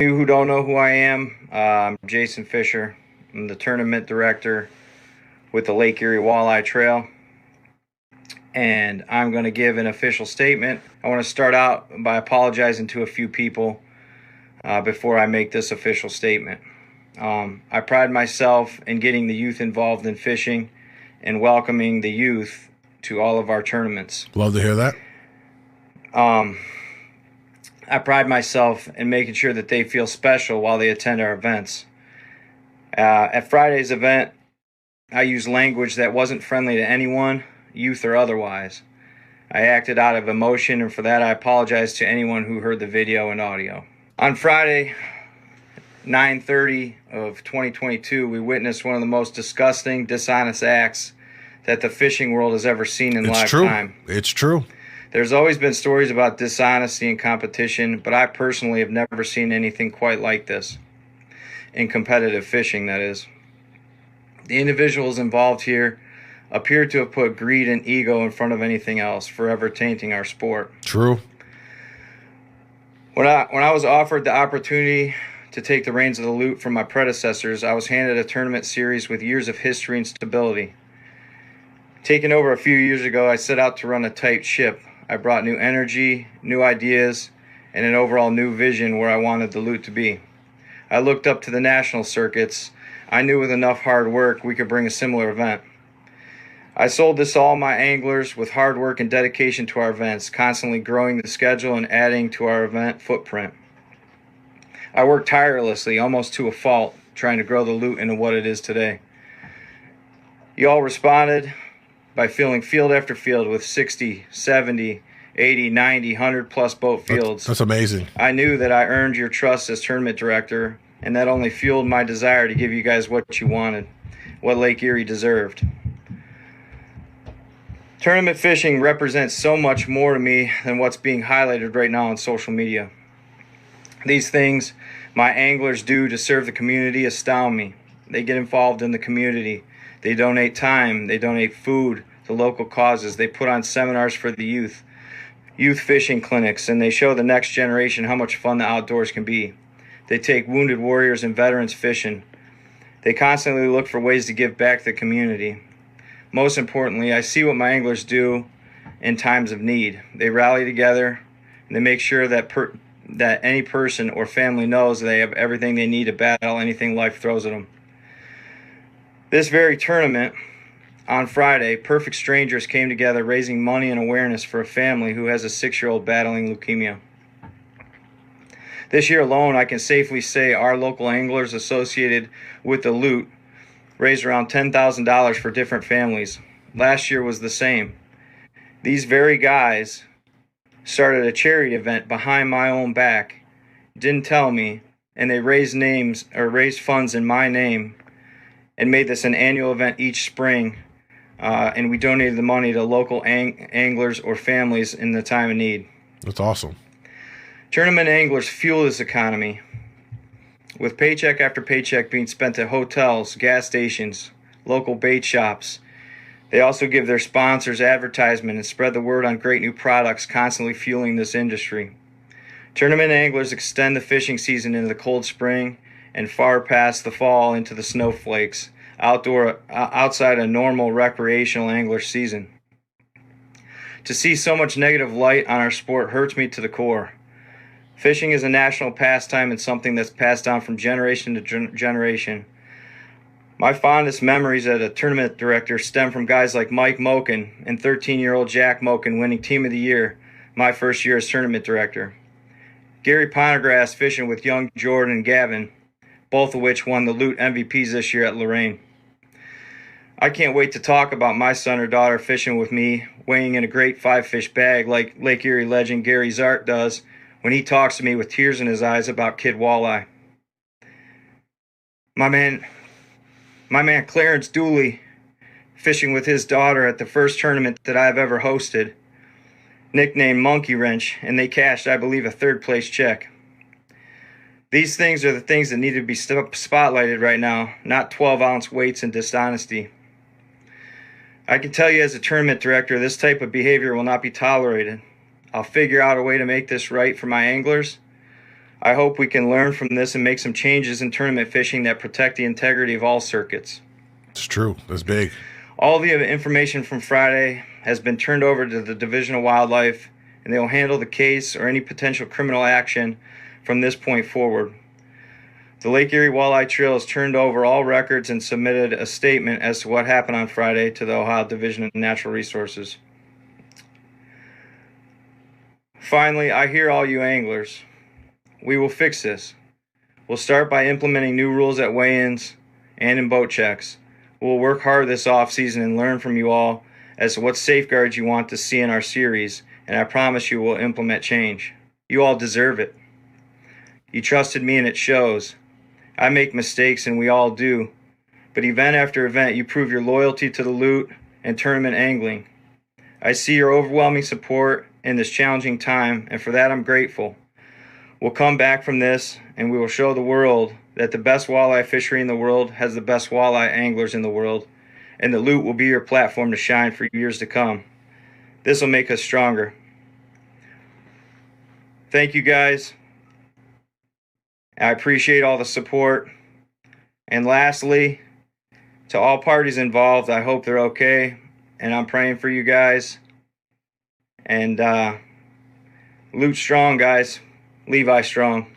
You who don't know who I am, I'm Jason Fischer. I'm the tournament director with the Lake Erie Walleye Trail, and I'm going to give an official statement. I want to start out by apologizing to a few people before I make this official statement. I pride myself in getting the youth involved in fishing and welcoming the youth to all of our tournaments. Love to hear that. I pride myself in making sure that they feel special while they attend our events. At Friday's event, I used language that wasn't friendly to anyone, youth or otherwise. I acted out of emotion, and for that I apologize to anyone who heard the video and audio. On Friday, 9/30 of 2022, we witnessed one of the most disgusting, dishonest acts that the fishing world has ever seen in lifetime. It's true. There's always been stories about dishonesty and competition, but I personally have never seen anything quite like this. In competitive fishing, that is. The individuals involved here appear to have put greed and ego in front of anything else, forever tainting our sport. True. When I was offered the opportunity to take the reins of the loot from my predecessors, I was handed a tournament series with years of history and stability. Taken over a few years ago, I set out to run a tight ship. I brought new energy, new ideas, and an overall new vision where I wanted the loot to be. I looked up to the national circuits. I knew with enough hard work we could bring a similar event. I sold this to all my anglers with hard work and dedication to our events, constantly growing the schedule and adding to our event footprint. I worked tirelessly, almost to a fault, trying to grow the loot into what it is today. You all responded by filling field after field with 60, 70, 80, 90, 100 plus boat fields. That's amazing. I knew that I earned your trust as tournament director, and that only fueled my desire to give you guys what you wanted, what Lake Erie deserved. Tournament fishing represents so much more to me than what's being highlighted right now on social media. These things my anglers do to serve the community astound me. They get involved in the community. They donate time. They donate food to local causes. They put on seminars for the youth fishing clinics, and they show the next generation how much fun the outdoors can be. They take wounded warriors and veterans fishing. They constantly look for ways to give back to the community. Most importantly, I see what my anglers do in times of need. They rally together, and they make sure that any person or family knows they have everything they need to battle anything life throws at them. This very tournament, on Friday, perfect strangers came together raising money and awareness for a family who has a 6-year-old battling leukemia. This year alone, I can safely say our local anglers associated with the loot raised around $10,000 for different families. Last year was the same. These very guys started a charity event behind my own back, didn't tell me, and they raised funds in my name and made this an annual event each spring, and we donated the money to local anglers or families in the time of need. That's awesome. Tournament anglers fuel this economy, with paycheck after paycheck being spent at hotels, gas stations, local bait shops. They also give their sponsors advertisement and spread the word on great new products, constantly fueling this industry. Tournament anglers extend the fishing season into the cold spring and far past the fall into the snowflakes, outside a normal recreational angler season. To see so much negative light on our sport hurts me to the core. Fishing is a national pastime and something that's passed down from generation to generation. My fondest memories as a tournament director stem from guys like Mike Moken and 13-year-old Jack Moken winning Team of the Year my first year as tournament director. Gary Pondergrass fishing with young Jordan and Gavin, both of which won the Loot MVPs this year at Lorraine. I can't wait to talk about my son or daughter fishing with me, weighing in a great 5-fish bag like Lake Erie legend Gary Zart does when he talks to me with tears in his eyes about kid walleye. My man Clarence Dooley fishing with his daughter at the first tournament that I've ever hosted, nicknamed Monkey Wrench, and they cashed, I believe, a 3rd place check. These things are the things that need to be spotlighted right now, not 12-ounce weights and dishonesty. I can tell you as a tournament director, this type of behavior will not be tolerated. I'll figure out a way to make this right for my anglers, I hope we can learn from this and make some changes in tournament fishing that protect the integrity of all circuits. It's true. That's big. All the information from Friday has been turned over to the Division of Wildlife, and they will handle the case or any potential criminal action from this point forward. The Lake Erie Walleye Trail has turned over all records and submitted a statement as to what happened on Friday to the Ohio Division of Natural Resources. Finally, I hear all you anglers. We will fix this. We'll start by implementing new rules at weigh-ins and in boat checks. We'll work hard this off-season and learn from you all as to what safeguards you want to see in our series, and I promise you we'll implement change. You all deserve it. You trusted me and it shows. I make mistakes and we all do, but event after event you prove your loyalty to the Lute and tournament angling. I see your overwhelming support in this challenging time, and for that I'm grateful. We'll come back from this and we will show the world that the best walleye fishery in the world has the best walleye anglers in the world, and the Lute will be your platform to shine for years to come. This will make us stronger. Thank you guys. I appreciate all the support. And lastly, to all parties involved, I hope they're okay, and I'm praying for you guys. And Lute strong, guys. Levi strong.